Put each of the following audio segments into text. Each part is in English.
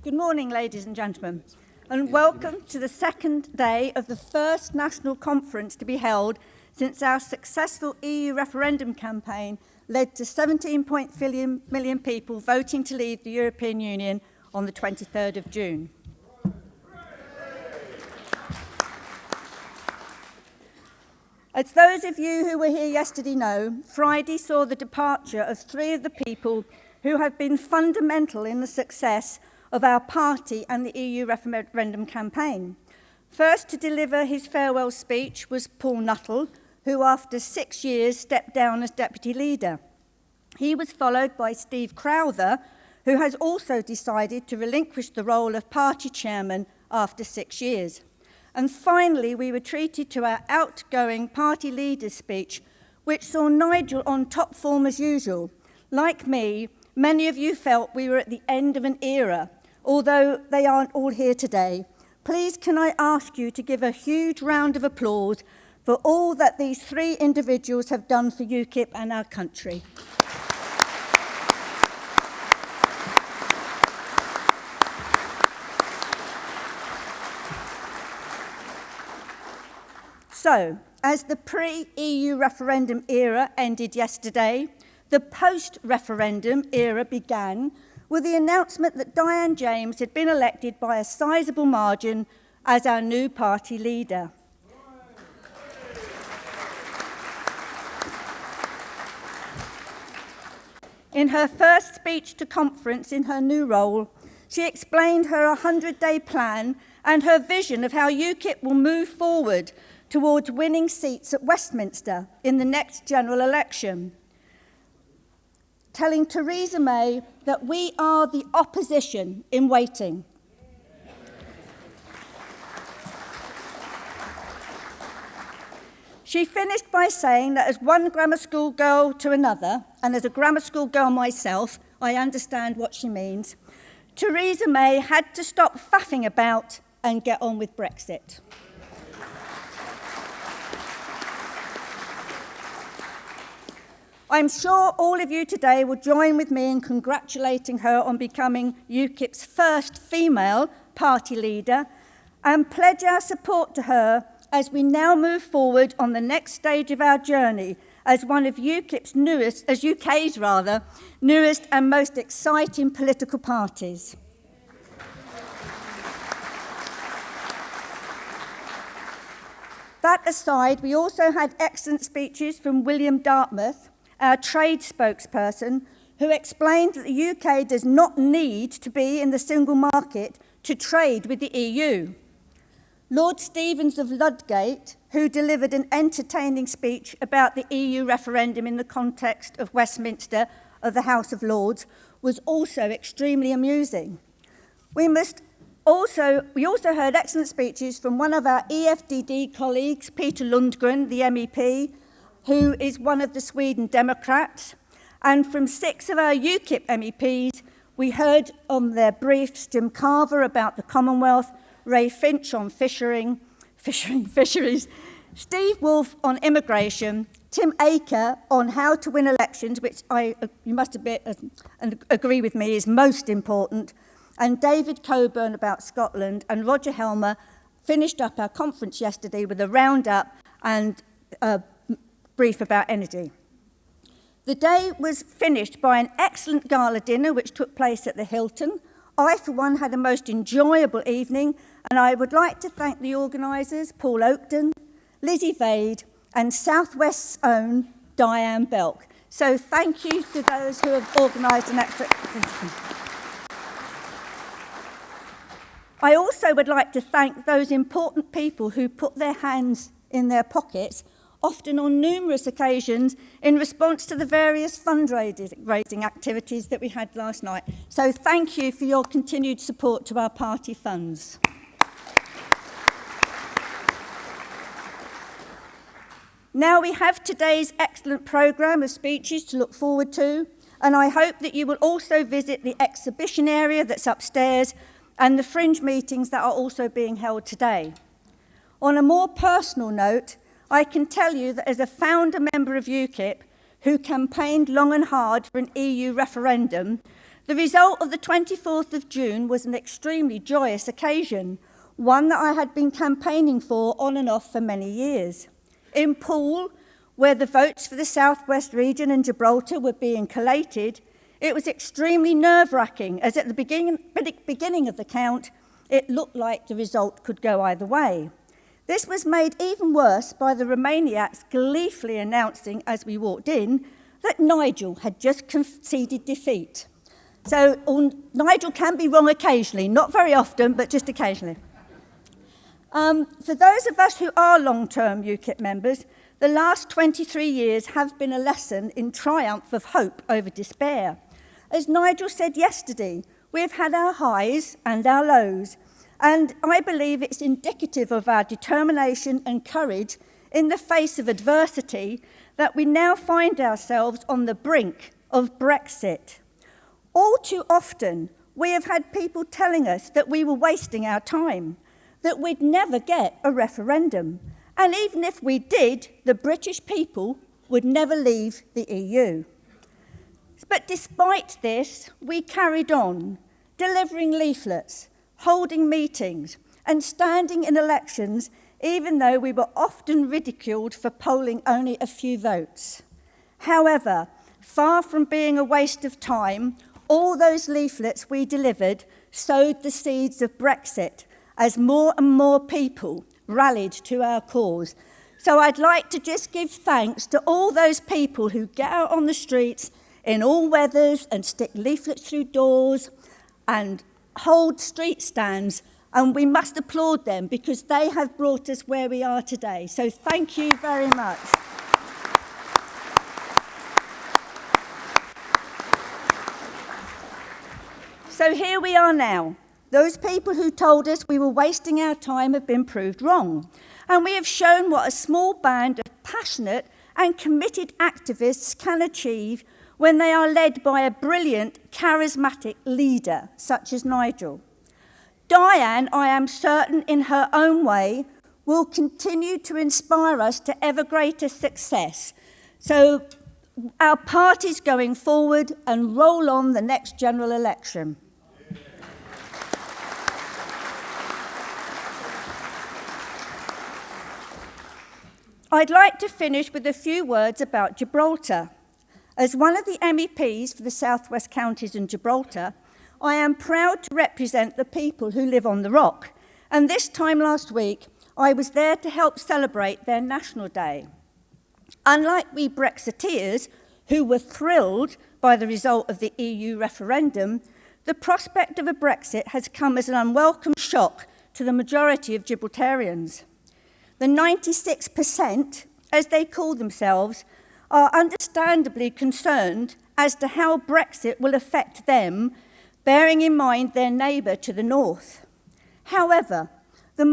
Good morning, ladies and gentlemen, and welcome to the second day of the first national conference to be held since our successful EU referendum campaign led to 17.4 million people voting to leave the European Union on the 23rd of June. As those of you who were here yesterday know, Friday saw the departure of three of the people who have been fundamental in the success of our party and the EU referendum campaign. First to deliver his farewell speech was Paul Nuttall, who after 6 years stepped down as deputy leader. He was followed by Steve Crowther, who has also decided to relinquish the role of party chairman after 6 years. And finally, we were treated to our outgoing party leader's speech, which saw Nigel on top form as usual. Like me, many of you felt we were at the end of an era, although they aren't all here today. Please can I ask you to give a huge round of applause for all that these three individuals have done for UKIP and our country. So, as the pre-EU referendum era ended yesterday, the post-referendum era began with the announcement that Diane James had been elected by a sizable margin as our new party leader. In her first speech to conference in her new role, she explained her 100-day plan and her vision of how UKIP will move forward towards winning seats at Westminster in the next general election, telling Theresa May that we are the opposition in waiting. She finished by saying that as one grammar school girl to another, and as a grammar school girl myself, I understand what she means, Theresa May had to stop faffing about and get on with Brexit. I'm sure all of you today will join with me in congratulating her on becoming UKIP's first female party leader and pledge our support to her as we now move forward on the next stage of our journey as one of UKIP's UK's newest and most exciting political parties. That aside, we also had excellent speeches from William Dartmouth, our trade spokesperson, who explained that the UK does not need to be in the single market to trade with the EU. Lord Stevens of Ludgate, who delivered an entertaining speech about the EU referendum in the context of Westminster of the House of Lords, was also extremely amusing. We also heard excellent speeches from one of our EFDD colleagues, Peter Lundgren, the MEP, who is one of the Sweden Democrats, and from 6 of our UKIP MEPs, we heard on their briefs Jim Carver about the Commonwealth, Ray Finch on fisheries, Steve Wolfe on immigration, Tim Aker on how to win elections, which you must admit and agree with me is most important, and David Coburn about Scotland, and Roger Helmer finished up our conference yesterday with a roundup and brief about energy. The day was finished by an excellent gala dinner which took place at the Hilton. I, for one, had a most enjoyable evening, and I would like to thank the organisers, Paul Oakden, Lizzie Vade, and Southwest's own Diane Belk. So thank you to those who have organised an excellent. I also would like to thank those important people who put their hands in their pockets, often on numerous occasions, in response to the various fundraising activities that we had last night. So thank you for your continued support to our party funds. Now we have today's excellent programme of speeches to look forward to, and I hope that you will also visit the exhibition area that's upstairs and the fringe meetings that are also being held today. On a more personal note, I can tell you that as a founder member of UKIP, who campaigned long and hard for an EU referendum, The result of the 24th of June was an extremely joyous occasion, one that I had been campaigning for on and off for many years. In Poole, where the votes for the South West region and Gibraltar were being collated, it was extremely nerve-wracking, as at the beginning of the count, it looked like the result could go either way. This was made even worse by the Remainiacs gleefully announcing as we walked in that Nigel had just conceded defeat. So Nigel can be wrong occasionally, not very often, but just occasionally. For those of us who are long-term UKIP members, the last 23 years have been a lesson in triumph of hope over despair. As Nigel said yesterday, we've had our highs and our lows, and I believe it's indicative of our determination and courage in the face of adversity that we now find ourselves on the brink of Brexit. All too often, we have had people telling us that we were wasting our time, that we'd never get a referendum, and even if we did, the British people would never leave the EU. But despite this, we carried on, delivering leaflets, holding meetings, and standing in elections, even though we were often ridiculed for polling only a few votes. However, far from being a waste of time, all those leaflets we delivered sowed the seeds of Brexit as more and more people rallied to our cause. So I'd like to just give thanks to all those people who get out on the streets in all weathers and stick leaflets through doors and hold street stands, and we must applaud them because they have brought us where we are today. So thank you very much. So here we are now. Those people who told us we were wasting our time have been proved wrong. And we have shown what a small band of passionate and committed activists can achieve when they are led by a brilliant, charismatic leader, such as Nigel. Diane, I am certain, in her own way, will continue to inspire us to ever greater success. So our party's going forward and roll on the next general election. I'd like to finish with a few words about Gibraltar. As one of the MEPs for the South West Counties and Gibraltar, I am proud to represent the people who live on the Rock. And this time last week, I was there to help celebrate their National Day. Unlike we Brexiteers, who were thrilled by the result of the EU referendum, the prospect of a Brexit has come as an unwelcome shock to the majority of Gibraltarians. The 96%, as they call themselves, are understandably concerned as to how Brexit will affect them, bearing in mind their neighbour to the north. However, the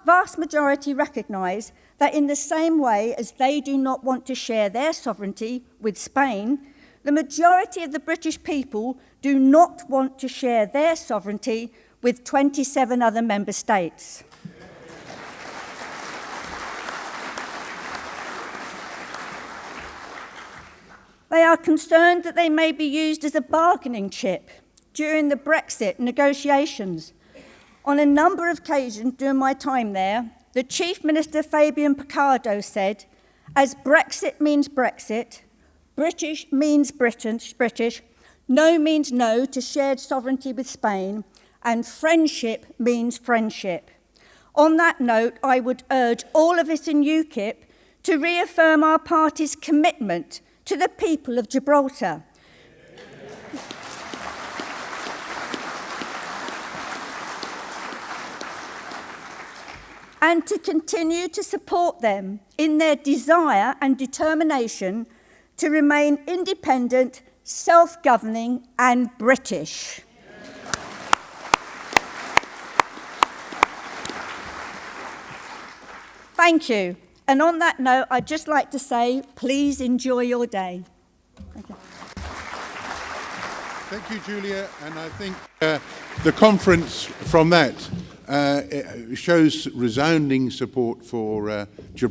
vast majority recognise that in the same way as they do not want to share their sovereignty with Spain, the majority of the British people do not want to share their sovereignty with 27 other member states. They are concerned that they may be used as a bargaining chip during the Brexit negotiations. On a number of occasions during my time there, the Chief Minister Fabian Picardo said, as Brexit means Brexit, British means British, no means no to shared sovereignty with Spain, and friendship means friendship. On that note, I would urge all of us in UKIP to reaffirm our party's commitment to the people of Gibraltar. And to continue to support them in their desire and determination to remain independent, self-governing and British. Thank you. And on that note, I'd just like to say, please enjoy your day. Thank you. Thank you, Julia. And I think the conference from that shows resounding support for Gibraltar.